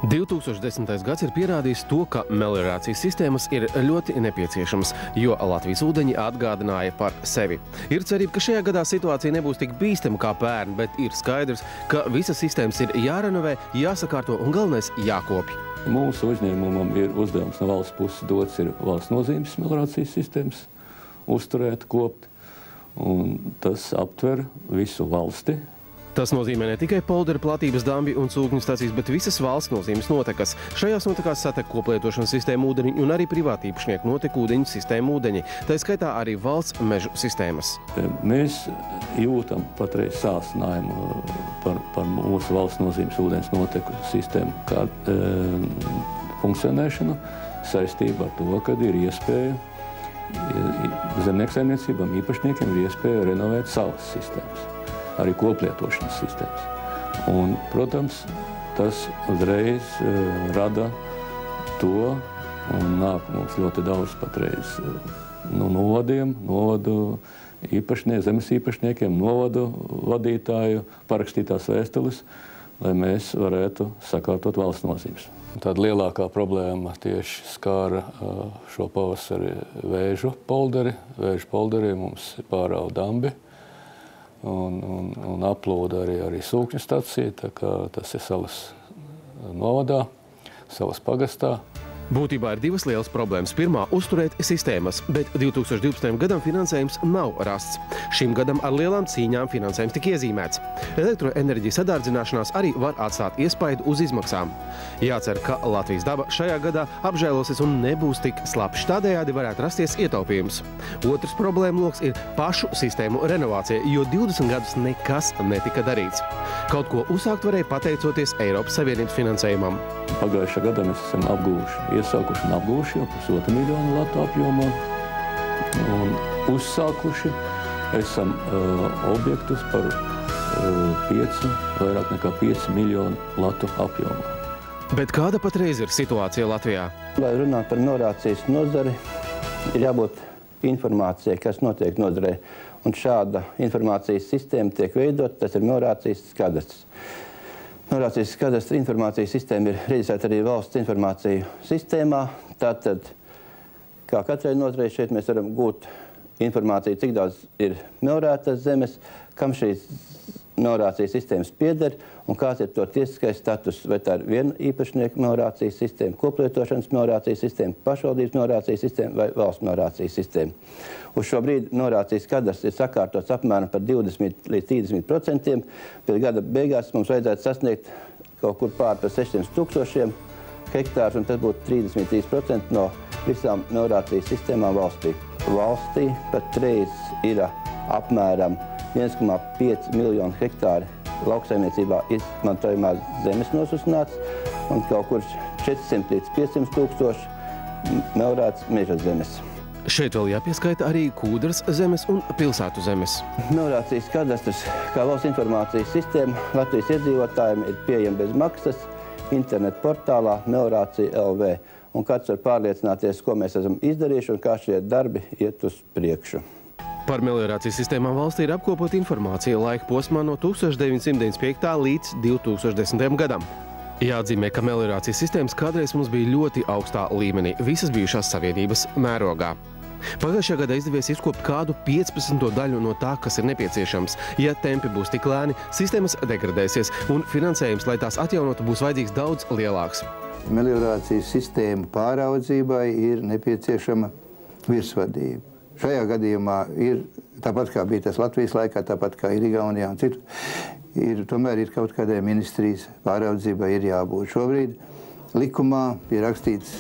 2010. gads ir pierādījis to, ka meliorācijas sistēmas ir ļoti nepieciešamas, jo Latvijas ūdeņi atgādināja par sevi. Ir cerība, ka šajā gadā situācija nebūs tik bīstama kā pērn, bet ir skaidrs, ka visas sistēmas ir jārenovē, jāsakārto un galvenais jākopj. Mūsu uzņēmumam ir uzdevums no valsts puses dots ir valsts nozīmes meliorācijas sistēmas uzturēt, kopt, un tas aptver visu valsti. Tas nozīmē ne tikai poldera platības dambi un cūkņu stacijas, bet visas valsts nozīmes notekas. Šajās notekās satek koplietošanas sistēmu ūdeņi un arī privātīpašnieku noteku ūdeņu sistēmu ūdeņi. Tā skaitā arī valsts mežu sistēmas. Mēs jūtam patreiz sāsinājumu par mūsu valsts nozīmes ūdens noteku sistēmu kā funkcionēšanu saistībā ar to, kad ir iespēja zemnieksaimniecībām īpašniekiem ir iespēja renovēt savas sistēmas. Arī koplietošanas sistēmas. Un, protams, tas uzreiz rada to, un nāk mums ļoti daudz patreiz no novadu zemes īpašniekiem, novadu vadītāju parakstītās vēstules, lai mēs varētu sakārtot valsts nozīmes. Tāda lielākā problēma tieši skāra šo pavasari vēžu polderi. Vēžu polderi mums pārāva dambi. Un aplūda arī sūkņu stacija, tā kā tas ir Salas novadā, Salas pagastā. Būtībā ir divas lielas problēmas. Pirmā – uzturēt sistēmas, bet 2012. gadam finansējums nav rasts. Šim gadam ar lielām cīņām finansējums tika iezīmēts. Elektroenerģijas sadārdzināšanās arī var atstāt iespaidu uz izmaksām. Jācer, ka Latvijas daba šajā gadā apžēlosies un nebūs tik slapjš. Tādējādi varētu rasties ietaupījums. Otrs problēma loks ir pašu sistēmu renovācija, jo 20 gadus nekas netika darīts. Kaut ko uzsākt varēja pateicoties Eiropas Savienības finansējumam. Pagājušā gadā mēs esam iesākuši un apgūši jau 1,5 miljonu latu apjomā un uzsākuši esam objektus par vairāk nekā 5 miljonu latu apjomā. Bet kāda patreiz ir situācija Latvijā? Lai runātu par meliorācijas nozari, ir jābūt informācijai, kas notiek nozarē. Un šāda informācijas sistēma tiek veidot, tas ir meliorācijas kadastrs. Meliorācijas kadastra informācijas sistēma ir reģistrēta arī valsts informāciju sistēmā. Tātad, kā katrai nozarei, šeit mēs varam gūt informāciju, cik daudz ir meliorētas zemes, kam šīs meliorācijas sistēmas pieder un kāds ir to tiesiskais status, vai tā ir viena īpašnieka meliorācijas sistēma, koplietošanas meliorācijas sistēma, pašvaldības meliorācijas sistēma vai valsts meliorācijas sistēma. Uz šo brīdi meliorācijas kadastrs ir sakārtots apmēram par 20 līdz 30%. Pēc gada beigās mums vajadzētu sasniegt kaut kur pār par 600 000 hektārus, un tas būtu 33% no visām meliorācijas sistēmām valstī. Valstī patreiz ir apmēram 1,5 miljonu hektāri lauksaimniecībā izmantojamās zemes nosusināts un kaut kur 400 līdz 500 tūkstoši meliorētas meža zemes. Šeit vēl jāpieskaita arī Kūdras zemes un pilsētu zemes. Meliorācijas kadastrs kā valsts informācijas sistēma Latvijas iedzīvotājiem ir pieejama bez maksas internetu portālā Meliorācija LV. Un kāds var pārliecināties, ko mēs esam izdarījuši un kā šie darbi iet uz priekšu. Par meliorācijas sistēmām valstī ir apkopot informācija laika posmā no 1995. līdz 2010. gadam. Jāatzīmē, ka meliorācijas sistēmas kādreiz mums bija ļoti augstā līmenī, visas bijušās savienības mērogā. Pagājušajā gadā izdevies izkopt kādu 15. daļu no tā, kas ir nepieciešams. Ja tempi būs tik lēni, sistēmas degradēsies un finansējums, lai tās atjaunotu, būs vajadzīgs daudz lielāks. Meliorācijas sistēmu pāraudzībai ir nepieciešama virsvadība. Šajā gadījumā ir, tāpat kā bija tas Latvijas laikā, tāpat kā ir Igaunijā un citur, tomēr ir kaut kādai ministrijas pāraudzībai ir jābūt. Šobrīd likumā ir rakstīts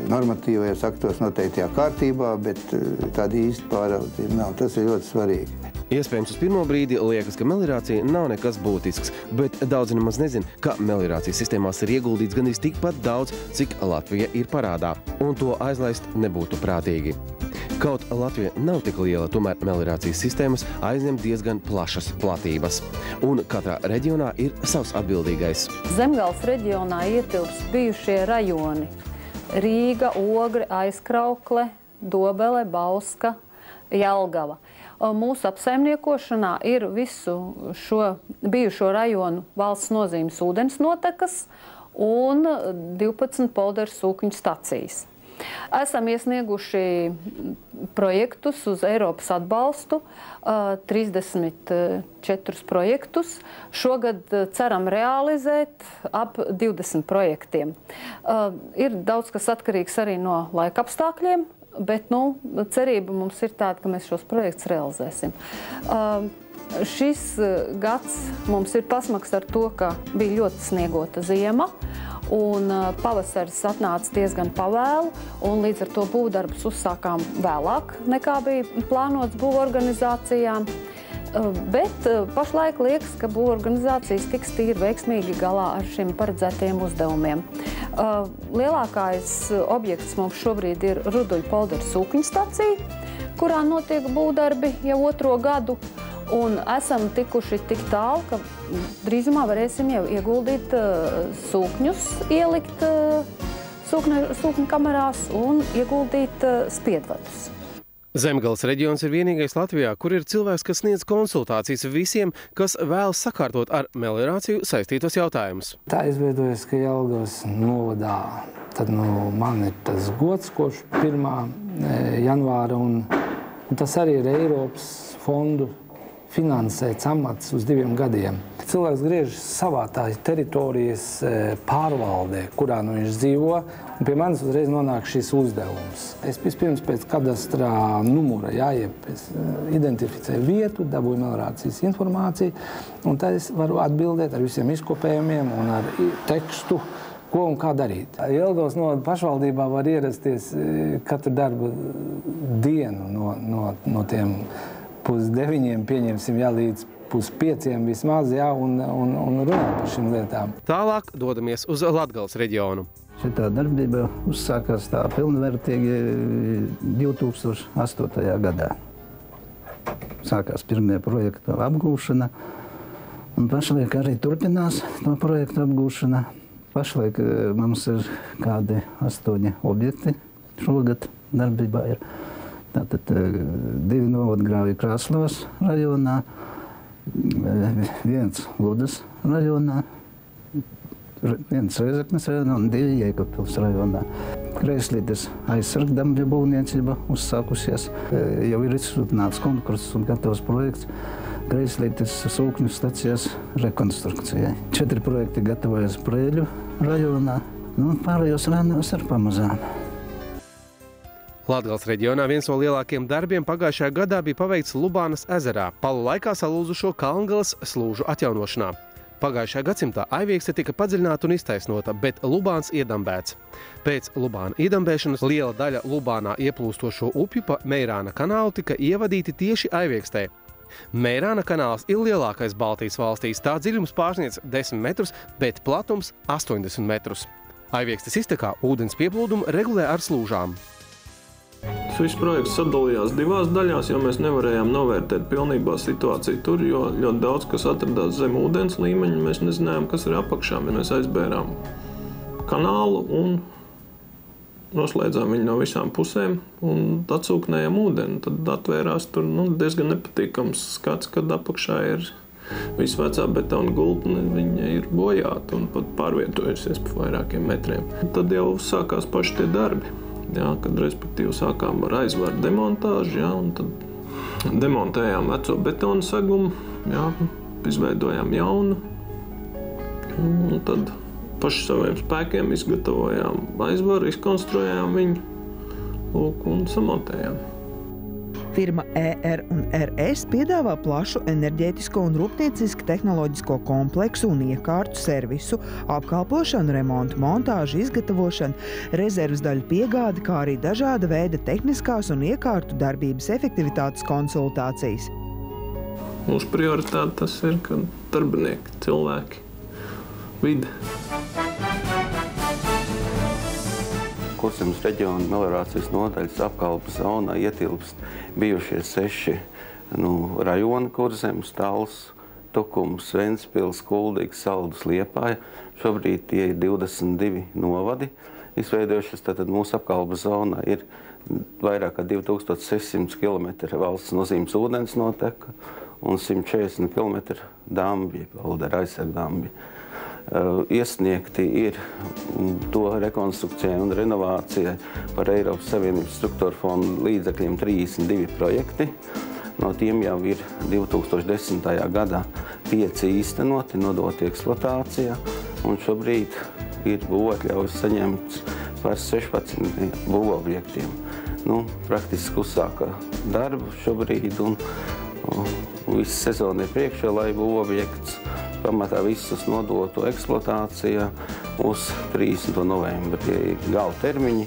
normatīvajos aktos noteiktajā kārtībā, bet tāda īsta pāraudzība nav. Tas ir ļoti svarīgi. Iespējams, uz pirmo brīdi liekas, ka meliorācija nav nekas būtisks, bet daudzi nemaz nezin, ka meliorācijas sistēmās ir ieguldīts gandrīz tikpat daudz, cik Latvija ir parādā, un to aizlaist nebūtu prātīgi. Kaut Latvija nav tik liela, tomēr meliorācijas sistēmas aizņem diezgan plašas platības. Un katrā reģionā ir savs atbildīgais. Zemgales reģionā ietilpst bijušie rajoni – Rīga, Ogre, Aizkraukle, Dobele, Bauska, Jelgava. Mūsu apsaimniekošanā ir visu šo bijušo rajonu valsts nozīmes ūdens notekas un 12 polderu sūkņu stacijas. Esam iesnieguši projektus uz Eiropas atbalstu, 34 projektus. Šogad ceram realizēt ap 20 projektiem. Ir daudz kas atkarīgs arī no laika apstākļiem, bet cerība mums ir tāda, ka mēs šos projektus realizēsim. Šis gads mums ir pasmaks ar to, ka bija ļoti sniegota ziema, un pavasaris atnāca diezgan pavēlu, un līdz ar to būvdarbus uzsākām vēlāk nekā bija plānots būvorganizācijām. Bet pašlaik liekas, ka būvorganizācijas tiks tīri veiksmīgi galā ar šiem paredzētajiem uzdevumiem. Lielākais objekts mums šobrīd ir Ruduļu polderu sūkņu stacija, kurā notiek būvdarbi jau 2. gadu. Un esam tikuši tik tālu, ka drīzumā varēsim jau ieguldīt sūkņus, ielikt sūkņu kamerās un ieguldīt spiedvadus. Zemgales reģions ir vienīgais Latvijā, kur ir cilvēks, kas sniedz konsultācijas visiem, kas vēlas sakārtot ar meliorāciju saistītos jautājumus. Tā izveidojas, ka Jelgavas novadā tad man ir tas gods, kopš 1. janvāra, un tas arī ir Eiropas fondu finansēts amats uz 2 gadiem. Cilvēks griežas savā tā teritorijas pārvaldē, kurā viņš dzīvo, un pie manis uzreiz nonāk šis uzdevums. Es vispirms pēc kadastrā numura identificēju vietu, dabūju meliorācijas informāciju, un tad es varu atbildēt ar visiem izkopējumiem un ar tekstu, ko un kā darīt. Jelgavas novada pašvaldībā var ierasties katru darba dienu no tiem 8:30, pieņemsim, līdz 4:30 vismaz, un runāt par šīm lietām. Tālāk dodamies uz Latgales reģionu. Šitā darbība uzsākās tā pilnvērtīgi 2008. gadā. Sākās pirmie projekta apgūšana, un pašlaik arī turpinās to projektu apgūšana. Pašlaik mums ir kādi 8 objekti šogad darbībā ir. Tātad 2 novadgrāvji Krāslavas rajonā, 1 Ludas rajonā, 1 Reizeknes rajonā un 2 Jēkabpils rajonā. Kreislītes aizsargdambju būvniecība uzsākusies. Jau ir izsludināts konkurss un gatavs projekts Kreislītes sūkņu stacijas rekonstrukcijai. 4 projekti gatavojas Prēļu rajonā, pārējos rajonos ar pamazām. Latgales reģionā viens no lielākiem darbiem pagājušajā gadā bija paveikts Lubānas ezerā, palu laikā salūzušo Kalngales slūžu atjaunošanā. Pagājušajā gadsimtā Aiviekste tika padziļināta un iztaisnota, bet Lubāns iedambēts. Pēc Lubāna iedambēšanas liela daļa Lubānā ieplūstošo upju pa Meirāna kanālu tika ievadīti tieši Aiviekstē. Meirāna kanāls ir lielākais Baltijas valstīs, tā dziļums pārsniedz 10 metrus, bet platums 80 metrus. Aiviekstes iztekā ūdens pieplūdumu regulē ar slūžām. Šis projekts sadalījās 2 daļās, jo mēs nevarējām novērtēt pilnībā situāciju tur, jo ļoti daudz, kas atradās zem ūdens līmeņa, mēs nezinājām, kas ir apakšā. Mēs aizbērām kanālu un noslēdzām viņu no visām pusēm un atsūknējām ūdeni. Tad atvērās tur diezgan nepatīkams skats, kad apakšā ir visvecā betona gultne, viņa ir bojāta un pat pārvietojusies pa vairākiem metriem. Tad jau sākās paši tie darbi. Kad respektīvi sākām ar aizvaru demontāžu, un tad demontējām veco betonu segumu, izveidojām jaunu, un tad paši saviem spēkiem izgatavojām aizvaru, izkonstruējām viņu un samontējām. Firma ER un RS piedāvā plašu enerģētisko un rūpnieciski tehnoloģisko kompleksu un iekārtu servisu, apkalpošanu, remontu, montāžu, izgatavošanu, rezerves daļu piegādi, kā arī dažāda veida tehniskās un iekārtu darbības efektivitātes konsultācijas. Mūsu prioritāte tas ir, ka darbinieki, cilvēki, vide. Kurzemes reģiona meliorācijas nodaļas apkalpes zonā ietilpst bijušie 6 rajoni Kurzemes, Talls, Tukums, Ventspils, Kuldīgs, Saldus, Liepāja. Šobrīd tie ir 22 novadi izveidojušies. Tātad mūsu apkalpes zonā ir vairāk kā 2600 km valsts nozīmes ūdens noteka un 140 km dambi, poldera aizsargdambi. iesniegti ir to rekonstrukcijai un renovācijai par Eiropas Savienības struktūra fondu līdzekļiem 32 projekti. No tiem jau ir 2010. gadā 5 īstenoti, nodoti eksploatācijā, un šobrīd ir būvatļaujas saņemts par 16 būvobjektiem. Praktiski uzsāka darbu šobrīd, un visa sezona ir priekšā, lai būvobjekts pamatā visus nodotu eksploatācijā uz 30. novembri. Tie ir gala termiņi,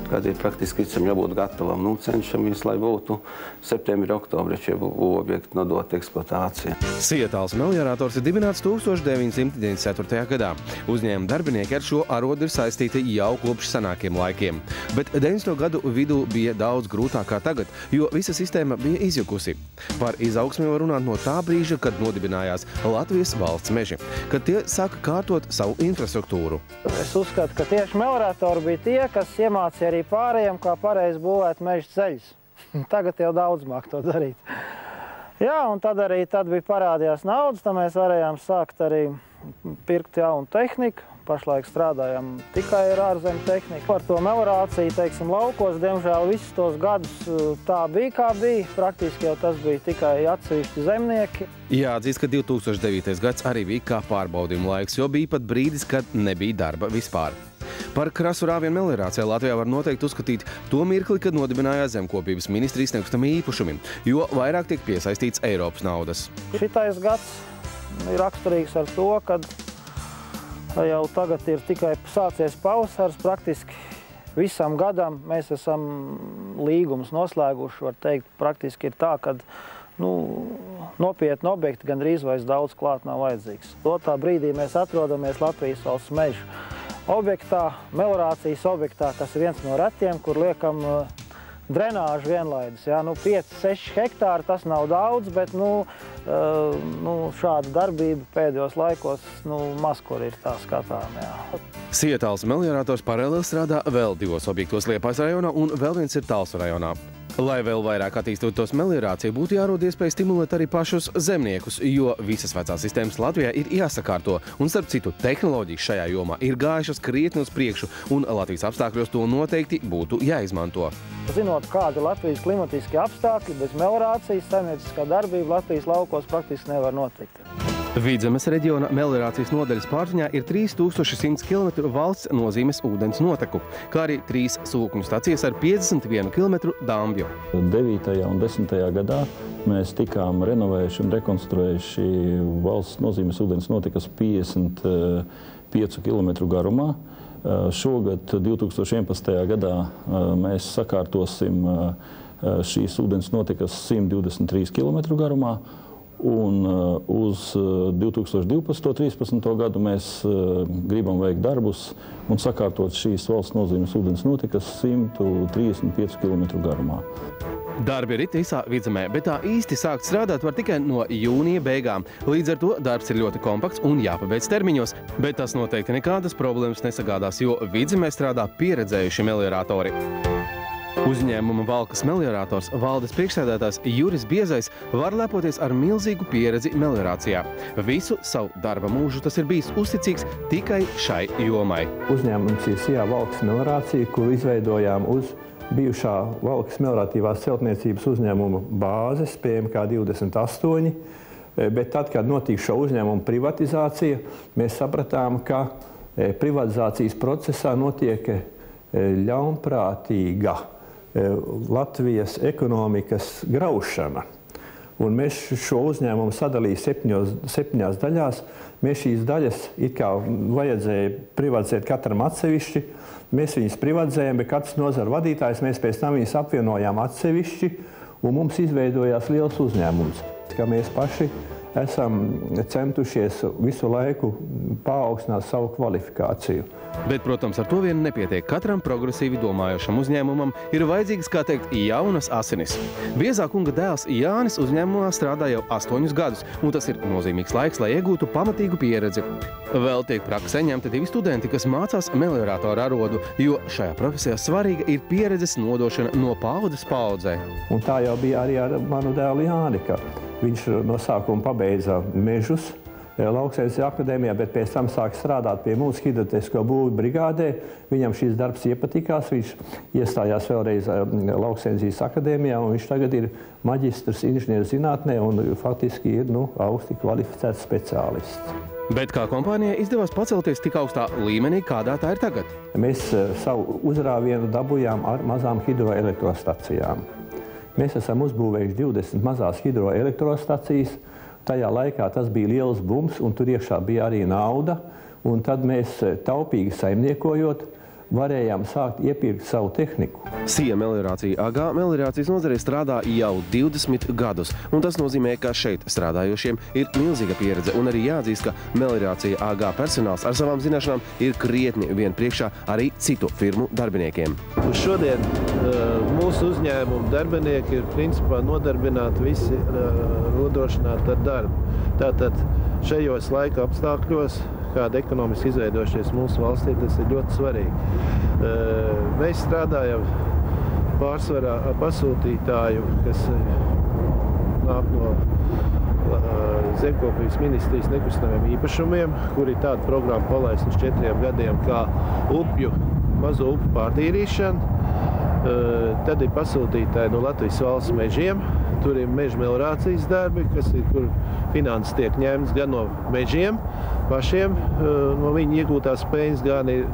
kad ir praktiski visam jābūt gatavam. Cenšamies, lai būtu septembri, oktobri šie objekti nodot eksploatācijā. Sietāls meliorators ir dibināts 1994. gadā. Uzņēmuma darbinieki ar šo arodu ir saistīti jau kopš senākiem laikiem. Bet 90. gadu vidū bija daudz grūtāk kā tagad, jo visa sistēma bija izjukusi. Par izaugsmi var runāt no tā brīža, kad nodibinājās Latvijas valsts meži, kad tie sāka kārtot savu infrastruktūru. Es uzskatu, ka tieši melioratori bija tie, kas iemācīja arī pārējiem, kā pareizi būvēt meža ceļus. Tagad jau daudz māk to darīt. Jā, un tad bija parādījās naudas, tad mēs varējām sākt arī pirkt jaunu tehniku. Pašlaik strādājam tikai ar ārzemju tehniku. Par to meliorāciju, teiksim, laukos, diemžēl visus tos gadus tā bija, kā bija. Praktiski jau tas bija tikai atsevišķi zemnieki. Jāatzīst, ka 2009. gads arī bija kā pārbaudījuma laiks, jo bija pat brīdis, kad nebija darba vispār. Par krasu rāvienu meliorācijā Latvijā var noteikti uzskatīt to mirkli, kad nodibinājās Zemkopības ministrijas nekustamie īpašumi, jo vairāk tiek piesaistīts Eiropas naudas. Šitais gads ir raksturīgs ar to, kad jau tagad ir tikai sācies pavasars, praktiski visam gadam mēs esam līgumus noslēguši, var teikt, praktiski ir tā, ka nopietni objekti gandrīz vairs daudz klāt nav vajadzīgs. Totā brīdī mēs atrodamies Latvijas valsts mežu objektā, meliorācijas objektā, kas ir viens no retiem, kur liekam drenāžu vienlaidus. 5-6 hektāri tas nav daudz, bet šāda darbība pēdējos laikos maz kur ir tā skatām. Sietāls meliorators paralēli strādā vēl 2 objektos Liepājas rajonā un vēl viens ir Talsu rajonā. Lai vēl vairāk attīstotos meliorācija, būtu jārod iespēja stimulēt arī pašus zemniekus, jo visas vecās sistēmas Latvijā ir jāsakārto. Un, starp citu, tehnoloģijas šajā jomā ir gājušas krietni uz priekšu, un Latvijas apstākļos to noteikti būtu jāizmanto. Zinot, kādi ir Latvijas klimatiskie apstākļi, bez meliorācijas saimnieciskā darbība Latvijas laukos praktiski nevar notikt. Vidzemes reģiona meliorācijas nodaļas pārziņā ir 3100 km valsts nozīmes ūdens noteku, kā arī 3 sūkņu stacijas ar 51 km dambju. 9. un 10. gadā mēs tikām renovējuši un rekonstruējuši valsts nozīmes ūdens notekas 55 km garumā. Šogad, 2011. gadā, mēs sakārtosim šīs ūdens notekas 123 km garumā. Un uz 2012.13. gadu mēs gribam veikt darbus un sakārtot šīs valsts nozīmes ūdens notekas 135 km garumā. Darbi rit visā Vidzemē, bet tā īsti sākt strādāt var tikai no jūnija beigām. Līdz ar to darbs ir ļoti kompakts un jāpabeidz termiņos, bet tas noteikti nekādas problēmas nesagādās, jo Vidzemē strādā pieredzējuši melioratori. Uzņēmuma Valkas meliorators valdes priekšsēdētājs Juris Biezais var lepoties ar milzīgu pieredzi meliorācijā. Visu savu darba mūžu tas ir bijis uzticīgs tikai šai jomai. Uzņēmums ir SIA Valkas meliorācija, kuru izveidojām uz bijušā Valkas melioratīvās celtniecības uzņēmuma bāzes PMK 28, bet tad, kad notika šo uzņēmumu privatizācija, mēs sapratām, ka privatizācijas procesā notiek ļaunprātīga Latvijas ekonomikas graušana. Un mēs šo uzņēmumu sadalīja 7 daļās. Mēs šīs daļas it kā vajadzēja privatizēt katram atsevišķi. Mēs viņus privatizējam, bet katrs nozara vadītājs, mēs pēc tam viņus apvienojām atsevišķi, un mums izveidojās liels uzņēmums. Kā mēs paši esam centušies visu laiku paaugstināt savu kvalifikāciju. Bet, protams, ar to vien nepietiek. Katram progresīvi domājošam uzņēmumam ir vajadzīgas, kā teikt, jaunas asinis. Biezā kunga dēls Jānis uzņēmumā strādā jau 8 gadus, un tas ir nozīmīgs laiks, lai iegūtu pamatīgu pieredzi. Vēl tiek praksē ņemti 2 studenti, kas mācās melioratoru arodu, jo šajā profesijā svarīga ir pieredzes nodošana no paaudzes paaudzē. Un tā jau bija arī ar manu dēlu Jāni, ka viņš no sākuma pabeidza mežus, Lauksaimniecības akadēmijā, bet pēc tam sāk strādāt pie mūsu hidrotehnisko būvju brigādē. Viņam šis darbs iepatikās, viņš iestājās vēlreiz Lauksaimniecības akadēmijā, un viņš tagad ir maģistrs inženieru zinātnē un faktiski ir augsti kvalificēts speciālists. Bet kā kompānijai izdevās pacelties tik augstā līmenī, kādā tā ir tagad? Mēs savu uzrāvienu dabūjām ar mazām hidroelektrostacijām. Mēs esam uzbūvējuši 20 mazās hidroelektrostacijas. Tajā laikā tas bija liels bums, un tur iekšā bija arī nauda. Un tad mēs taupīgi saimniekojot, varējām sākt iepirkt savu tehniku. SIA Meliorācija AG meliorācijas nozarē strādā jau 20 gadus, un tas nozīmē, ka šeit strādājošiem ir milzīga pieredze, un arī jāatzīst, ka Meliorācija AG personāls ar savām zināšanām ir krietni vien priekšā arī citu firmu darbiniekiem. Uz šodien mūsu uzņēmumu darbinieki ir principā nodarbināti visi nodrošināti ar darbu. Tātad šajos laika apstākļos, kāda ekonomiski izveidojušies mūsu valstī, tas ir ļoti svarīgi. Mēs strādājam pārsvarā ar pasūtītāju, kas nāk no Zemkopības ministrijas nekustamiem īpašumiem, kur ir tāda programma palaista uz 4 gadiem kā mazo upu pārtīrīšana. Tad ir pasūtītāji no Latvijas valsts mežiem. Tur ir meža meliorācijas darbi, kur finanses tiek ņemts gan no mežiem pašiem, no viņu iegūtās peļņas,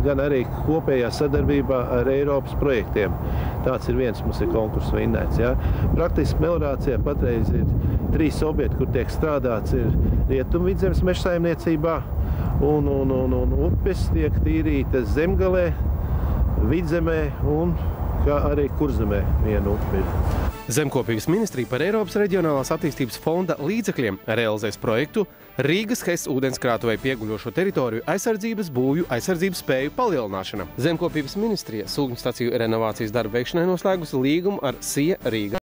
gan arī kopējā sadarbībā ar Eiropas projektiem. Tāds ir viens, mums ir konkurss vinnēts. Ja? Praktiski meliorācijā patreiz ir 3 objekti, kur tiek strādāts, ir Rietumvidzemes mežsaimniecībā, un upes tiek tīrītas Zemgalē, Vidzemē un kā arī Kurzemē viena upe ir. Zemkopības ministrija par Eiropas reģionālās attīstības fonda līdzekļiem realizēs projektu Rīgas HES ūdenskrātuvei pieguļošo teritoriju aizsardzības būvju aizsardzības spēju palielināšana. Zemkopības ministrija sūkņu staciju renovācijas darbu veikšanai noslēgusi līgumu ar SIA Rīga.